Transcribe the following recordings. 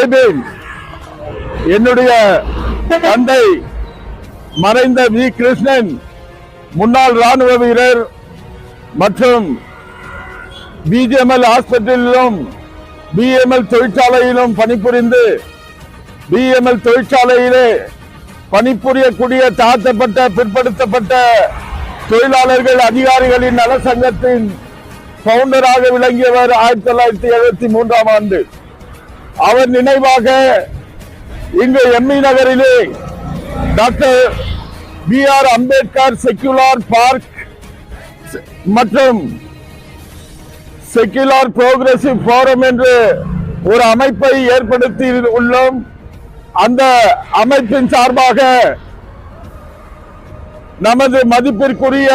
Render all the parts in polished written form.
விரைவில் என்னுடைய தந்தை மறைந்த வி கிருஷ்ணன் முன்னாள் ராணுவ வீரர் மற்றும் பிஜிஎம்எல் ஹாஸ்பிட்டலிலும் பிஎம்எல் தொழிற்சாலையிலும் பணிபுரிந்து பிஎம்எல் தொழிற்சாலையிலே பணிபுரியக்கூடிய தாழ்த்தப்பட்ட பிற்படுத்தப்பட்ட தொழிலாளர்கள் அதிகாரிகளின் நல சங்கத்தின் பவுண்டராக விளங்கியவர் 1973 ஆண்டு. அவர் நினைவாக இங்கு எம்இ நகரிலே doctor B.R.. Ambedkar secular park மற்றும் செக்யூலர் புரோகிரசிவ் போரம் என்று ஒரு அமைப்பை ஏற்படுத்தி உள்ளோம். அந்த அமைப்பின் சார்பாக நமது மதிப்பிற்குரிய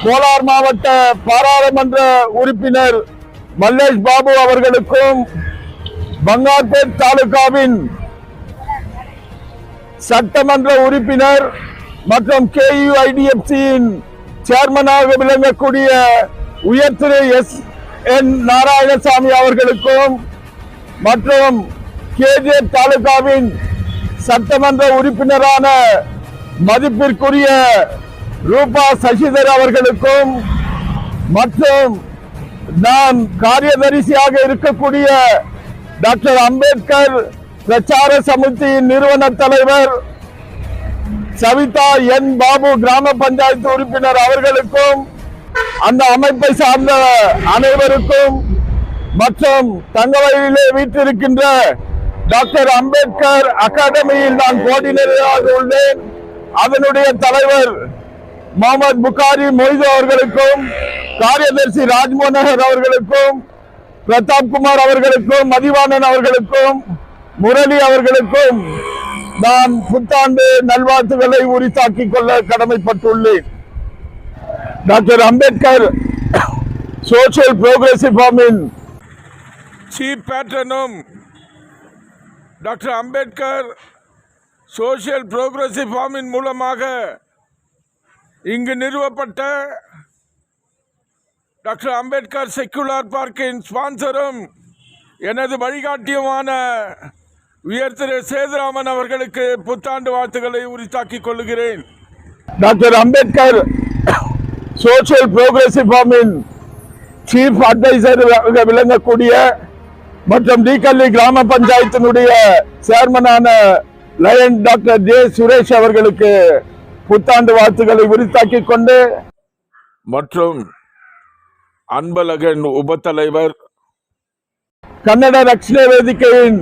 கோலார் மாவட்ட பாராளுமன்ற உறுப்பினர் மல்லேஷ் பாபு அவர்களுக்கும் பங்கார்பேட் தாலுகாவின் சட்டமன்ற உறுப்பினர் மற்றும் KUIDFCயின் சேர்மனாக விளங்கக்கூடிய உயர் திரு எஸ்.என். நாராயணசாமி அவர்களுக்கும் மற்றும் KJ தாலுகாவின் சட்டமன்ற உறுப்பினரான மதிப்பிற்குரிய ரூபா சசிதர் அவர்களுக்கும் மற்றும் நான் காரியதரிசியாக இருக்கக்கூடிய டாக்டர் அம்பேத்கர் பிரச்சார சமிதியின் நிறுவன தலைவர் சவிதா என். பாபு கிராம பஞ்சாயத்து உறுப்பினர் அவர்களுக்கும் அந்த அமைப்பை சார்ந்த அனைவருக்கும் மற்றும் தங்கவயலிலே வீட்டிருக்கின்ற டாக்டர் அம்பேத்கர் அகாடமியில் நான் கோஆர்டினேட்டராக உள்ளேன். அதனுடைய தலைவர் முகமது புகாரி மொய்து அவர்களுக்கும் காரியதர்சி ராஜ்மோகன் அவர்களுக்கும் பிரதாப் குமார் அவர்களுக்கும் மதிவாணன் அவர்களுக்கும் முரளி அவர்களுக்கும் நான் புத்தாண்டு நல்வாழ்த்துக்களை உரித்தாக்கிக் கொள்ள கடமைப்பட்டுள்ளேன். டாக்டர் அம்பேத்கர் சோசியல் புரோகிரசிவ் ஃபார்மின் சீஃப் பேட்ரனும் டாக்டர் அம்பேத்கர் சோசியல் புரோகிரசிவ் ஃபார்மின் மூலமாக இங்கு நிறுவப்பட்ட டாக்டர் அம்பேத்கர் செக்யூலர் பார்க்கின் ஸ்பான்சரும் எனது வழிகாட்டியுமான உயர் திரு சேதுராமன் அவர்களுக்கு புத்தாண்டு வாழ்த்துக்களை உரித்தாக்கிக் கொள்கிறேன். டாக்டர் அம்பேத்கர் சோசியல் புரோகிரசிவ் ஃபார்மின் சீஃப் அட்வைசர் விளங்கக்கூடிய மற்றும் டிகல்லி கிராம பஞ்சாயத்தினுடைய சேர்மனான லயன் டாக்டர் ஜே. சுரேஷ் அவர்களுக்கு புத்தாண்டு வாழ்த்துக்களை உரித்தாக்கிக் கொண்டு மற்றும் அன்பழகன் உபத்தலைவர் கன்னட ரக்ஷண வேதிக்கையின்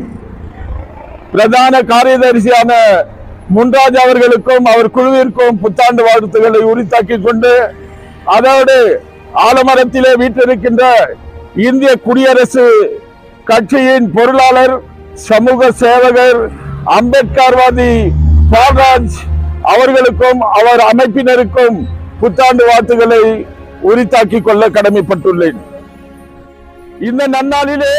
பிரதான காரியதரிசியான முன்ராஜ் அவர்களுக்கும் அவர் குழுவிற்கும் புத்தாண்டு வாழ்த்துக்களை உரித்தாக்கிக் கொண்டு அதோடு ஆலமரத்திலே வீட்டிருக்கின்ற இந்திய குடியரசு கட்சியின் பொருளாளர் சமூக சேவகர் அம்பேத்கர்வாதி பால்ராஜ் அவர்களுக்கும் அவர் அமைப்பினருக்கும் புத்தாண்டு வாழ்த்துக்களை உரித்தாக்கிக் கொள்ள கடமைப்பட்டுள்ளேன். இந்த நன்னாளிலே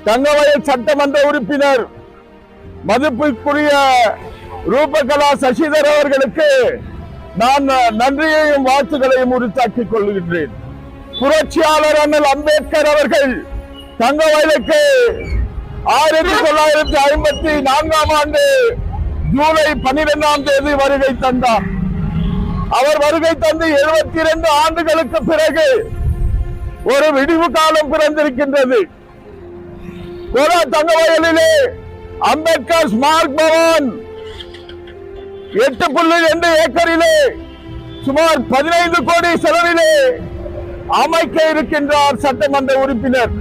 தங்கவயல் சட்டமன்ற உறுப்பினர் மதிப்புக்குரிய ரூபகலா சசிதர் அவர்களுக்கு நான் நன்றியையும் வாழ்த்துக்களையும் உரித்தாக்கிக் கொள்கின்றேன். புரட்சியாளர் அண்ணல் அம்பேத்கர் அவர்கள் தங்கவயலுக்கு 1954 ஆண்டு ஜூலை 12ஆம் தேதி வருகை தந்தார். அவர் வருகை தந்து 72 ஆண்டுகளுக்கு பிறகு ஒரு விடிவு காலம் பிறந்திருக்கின்றது. தங்கவயலிலே அம்பேத்கர் ஸ்மார்ட் பவன் 8.2 ஏக்கரிலே சுமார் 15 கோடி செலவிலே அமைக்க இருக்கின்றார் சட்டமன்ற உறுப்பினர்.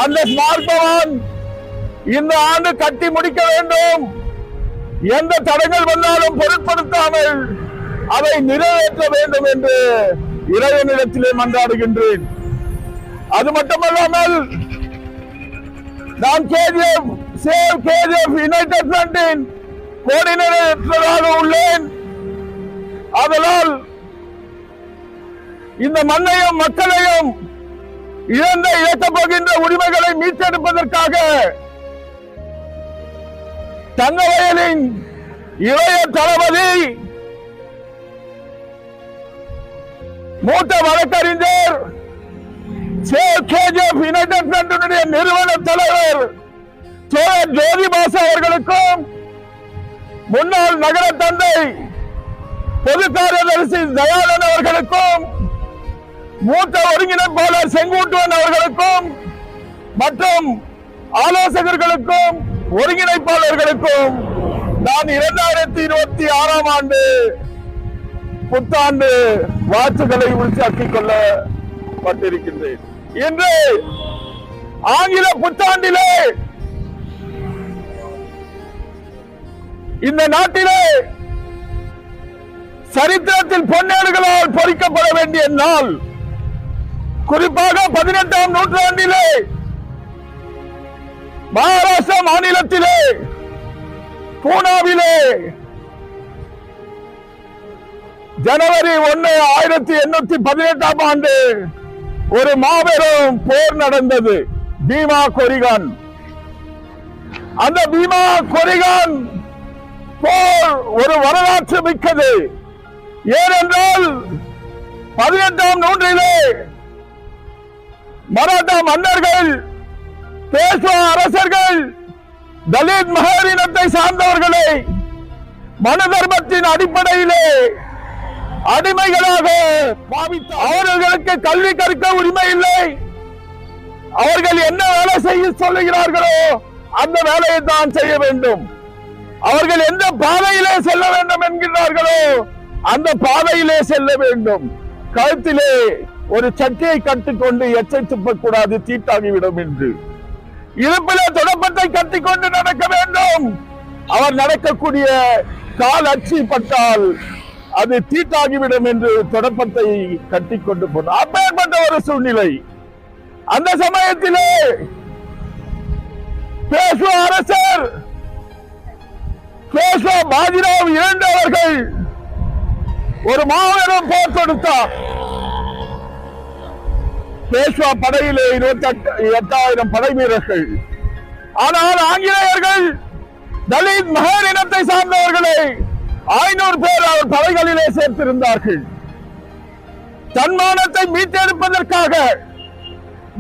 அந்த ஸ்மார்ட் பவன் இந்த ஆண்டு கட்டி முடிக்க வேண்டும். எந்த தடங்கள் வந்தாலும் பொருட்படுத்தாமல் அதை நிறைவேற்ற வேண்டும் என்று இறைவனிடத்திலே மன்றாடுகின்றேன். அது மட்டுமல்லாமல் நான் KGF யுனைடெட் ஃப்ரண்டின் கோஆர்டினேட்டராக உள்ளேன். அதனால் இந்த மண்ணையும் மக்களையும் இழக்கப் போகின்ற உரிமைகளை மீட்டெடுப்பதற்காக தங்கவயலின் இளைய தளபதி மூத்த வழக்கறிஞர் KJF யுனைடெட் ஃப்ரண்டினுடைய நிறுவன தலைவர் தோழர் ஜோதி பாசு அவர்களுக்கும், முன்னாள் நகர தந்தை பொது காரியதரிசி தயாளன் அவர்களுக்கும், மூத்த ஒருங்கிணைப்பாளர் செங்கோட்டுவன் அவர்களுக்கும் மற்றும் ஆலோசகர்களுக்கும் ஒருங்கிணைப்பாளர்களுக்கும் நான் 2026 ஆண்டு புத்தாண்டு வாழ்த்துக்களை உற்சாக்கிக் கொள்ளப்பட்டிருக்கின்றேன். இன்று ஆங்கில புத்தாண்டிலே இந்த நாட்டிலே சரித்திரத்தில் பொன்னேடுகளால் பொறிக்கப்பட வேண்டிய நாள். குறிப்பாக 18ஆம் நூற்றாண்டிலே மகாராஷ்டிரா மாநிலத்திலே பூனாவிலே ஜனவரி 1, 1818 ஆண்டு ஒரு மாபெரும் போர் நடந்தது, பீமா கொரிகான். அந்த பீமா கொரிகான் போர் ஒரு வரலாற்று மிக்கது. ஏனென்றால் 18ஆம் நூற்றாண்டிலே மராட்டா மன்னர்கள், பேஷ்வா அரசர்கள் தலித் மகர் இனத்தை சார்ந்தவர்களை மனு தர்மத்தின் அடிப்படையிலே அடிமைகளாக பாவித்தார். அவர்களுக்கு கல்வி கற்க உரிமை இல்லை. அவர்கள் என்ன வேலை செய்ய சொல்லுகிறார்களோ அந்த வேலையை தான் செய்ய வேண்டும். அவர்கள் எந்த பாதையிலே செல்ல வேண்டும் என்கிறார்களோ அந்த பாதையிலே செல்ல வேண்டும். கழுத்திலே ஒரு சட்டியை கட்டிக்கொண்டு எச்சை துப்பக்கூடாது, தீட்டாகிவிடும் என்று. இடுப்பிலே தொடப்பத்தை கட்டிக்கொண்டு நடக்க வேண்டும். அவர் நடக்கக்கூடிய கால் அச்சி பட்டால் அது தீட்டாகிவிடும் என்று தொடப்பத்தை கட்டிக்கொண்டு போனார். அப்பேற்பட்ட ஒரு சூழ்நிலை. அந்த சமயத்திலே பேஷ்வா அரசர் பேஷ்வா பாஜிராவ் II அவர்கள் ஒரு மாபெரும் போர் தொடுத்தார். பேஷ்வா படையிலே 28,000 படை வீரர்கள். ஆனால் ஆங்கிலேயர்கள் தலித் மகர் இனத்தை சார்ந்தவர்களை 500 பேர் அவர் படைகளிலே சேர்த்திருந்தார்கள். தன்மானத்தை மீட்டெடுப்பதற்காக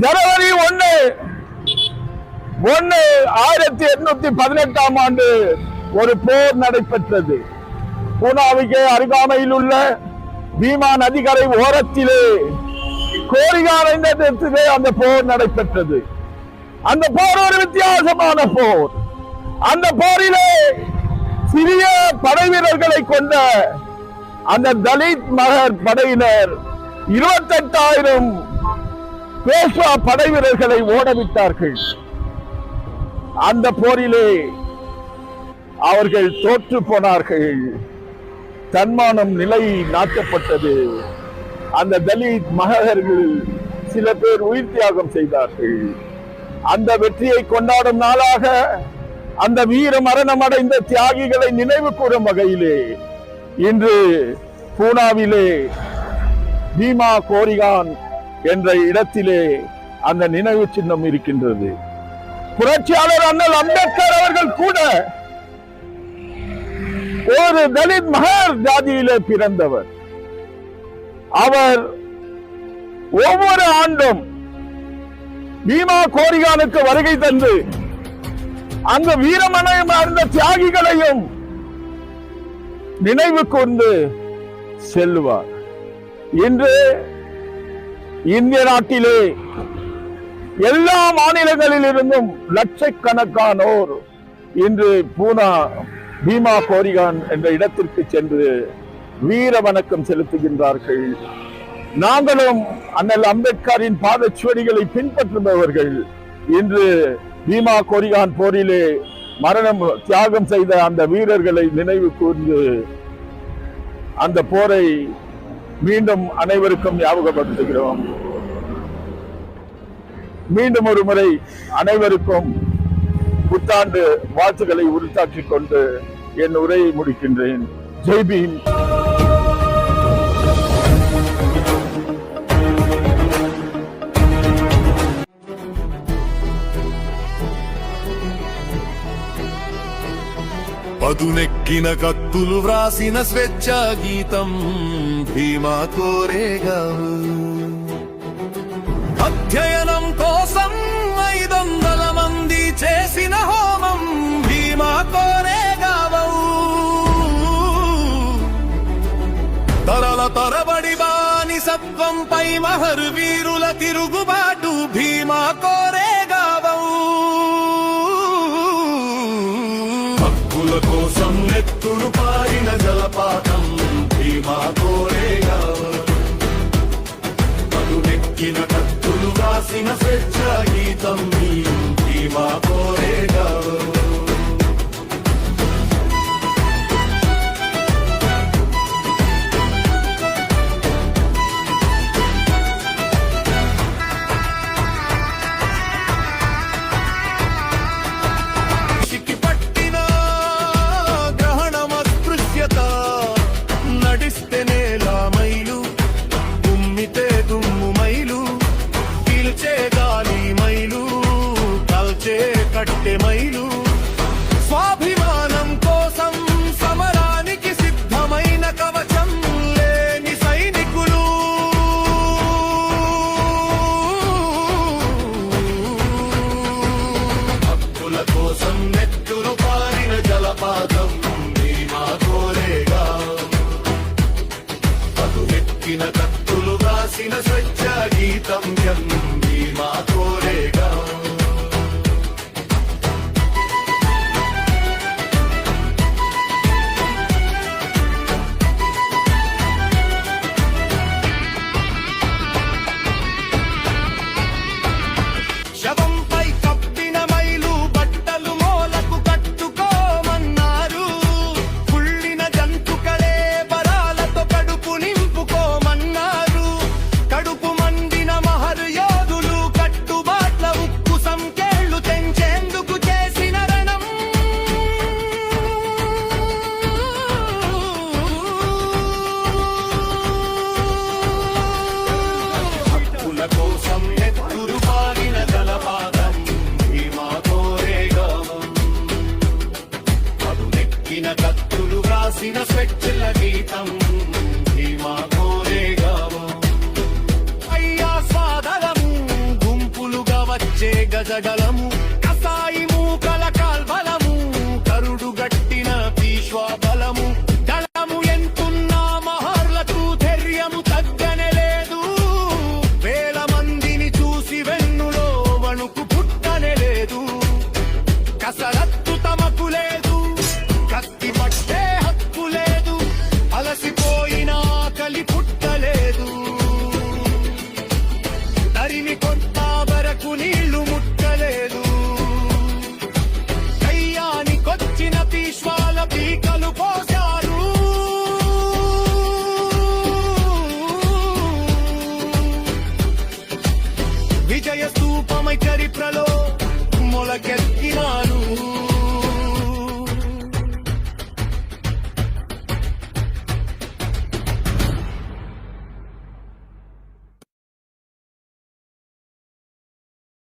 ஜனவரி 1, 1818 ஆண்டு ஒரு போர் நடைபெற்றது. பூனாவுக்கு அருகாமையில் உள்ள பீமா நதிக்கரை ஓரத்திலே கோரிகான் என்ற இடத்திலே அந்த போர் நடைபெற்றது. அந்த போர் ஒரு வித்தியாசமான போர். அந்த போரிலே சிறிய படை வீரர்களை கொண்ட அந்த தலித் மகர் படையினர் 28,000 பேஷ்வா படை வீரர்களை ஓடவிட்டார்கள். அந்த போரிலே அவர்கள் தோற்று போனார்கள். தன்மானம் நிலை நாட்டப்பட்டது. அந்த தலித் மகர்கள் சில பேர் உயிர் தியாகம் செய்தார்கள். அந்த வெற்றியை கொண்டாடும் நாளாக அந்த வீர மரணம் அடைந்த தியாகிகளை நினைவு கூறும் வகையிலே இன்று பூனாவிலே பீமா கோரிகான் என்ற இடத்திலே அந்த நினைவு சின்னம் இருக்கின்றது. புரட்சியாளர் அண்ணல் அம்பேத்கர் அவர்கள் கூட ஒரு தலித் மகர் ஜாதியிலே பிறந்தவர். அவர் ஒவ்வொரு ஆண்டும் பீமா கோரிகானுக்கு வருகை தந்து அந்த வீரமனையும் அறிந்த தியாகிகளையும் நினைவு கூர்ந்து செல்வார். இன்று இந்திய நாட்டிலே எல்லா மாநிலங்களில் இருந்தும் லட்சக்கணக்கானோர் இன்று பூனா பீமா கோரிகான் என்ற இடத்திற்கு சென்று வீர வணக்கம் செலுத்துகின்றார்கள். நாங்களும் அண்ணல் அம்பேத்கரின் பாதச்சுவடிகளை பின்பற்றுபவர்கள் இன்று பீமா கோரிகான் போரிலே மரணம் தியாகம் செய்த அந்த வீரர்களை நினைவு கூர்ந்து அந்த போரை மீண்டும் அனைவருக்கும் ஞாபகப்படுத்துகிறோம். மீண்டும் ஒரு முறை அனைவருக்கும் புத்தாண்டு வாழ்த்துக்களை உரித்தாக்கிக் கொண்டு என் உரையை முடிக்கின்றேன். ஜெய் பீம். పదునెక్కిన కత్తులు వ్రాసిన స్వేచ్ఛా గీతం భీమా కోరేగావు. అధ్యయనం కోసం 500 మంది చేసిన హోమం భీమా కోరేగావవు. తరల తరబడి బానిసత్వంపై మహరు వీరుల తిరుగుబాటు భీమా కోరేగావవు. హక్కుల కోసం నెత్తురు పారిన జలపాతం భీమా కోరేగావవు. పదునెక్కిన కత్తులు రాసిన స్వేచ్ఛ గీతం భీమా కోరేగావవు. నడిస్తే నేల మైలు, ఉమ్మితే దుమ్ము మైలు, పీల్చే గాలి మైలు, కాల్చే కట్టె మైలు. స్వాభిమానం కోసం సమరానికి సిద్ధమైన కవచం లేని సైనికులు. హక్కుల కోసం నెత్తురు పారిన జలపాతం భీమా కోరేగా. పదునెక్కిన కత్తులు రాసిన స్వచ్ఛ గీతం భీమా కోరేగా. శవంపై కప్పిన మైలు బట్టలు మూలకు కట్టుకోమన్నారు. కుళ్ళిన జంతుకలే బరాలతో కడుపు నింపుకోమన్నారు. కడుపు మండిన మహరు యోధులు కట్టుబాట్ల ఉక్కు సంకేళ్లు తెంచేందుకు చేసిన రణం. హక్కుల కోసం ఎత్తురు పారిన జలపాతం భీమా కోరేగా. పదునెక్కిన కత్తులు రాసిన స్వేచ్ఛల గీతం భీమా కోరేగా. అయ్యా స్వాదలము గుంపులుగా వచ్చే గజగలము, కసాయి మూకల కాల్బలము, కరుడు గట్టిన పీష్వా బలము. దళము ఎంతున్నా మహర్లకు ధైర్యము తగ్గనే లేదు. వేల మందిని చూసి వెన్నులో వణుకు పుట్టనే లేదు. కసరత్తు తమకు లేదు, కత్తి పట్టే హక్కు లేదు. అలసిపోయిన ఆకలి పుట్టలేదు. తరిమి కొట్ట వరకు నీళ్లు ముట్టలేదు. కయ్యానికొచ్చిన పీష్వాల పీకలు పోశారు. విజయ స్తూపమై చరిత్రలో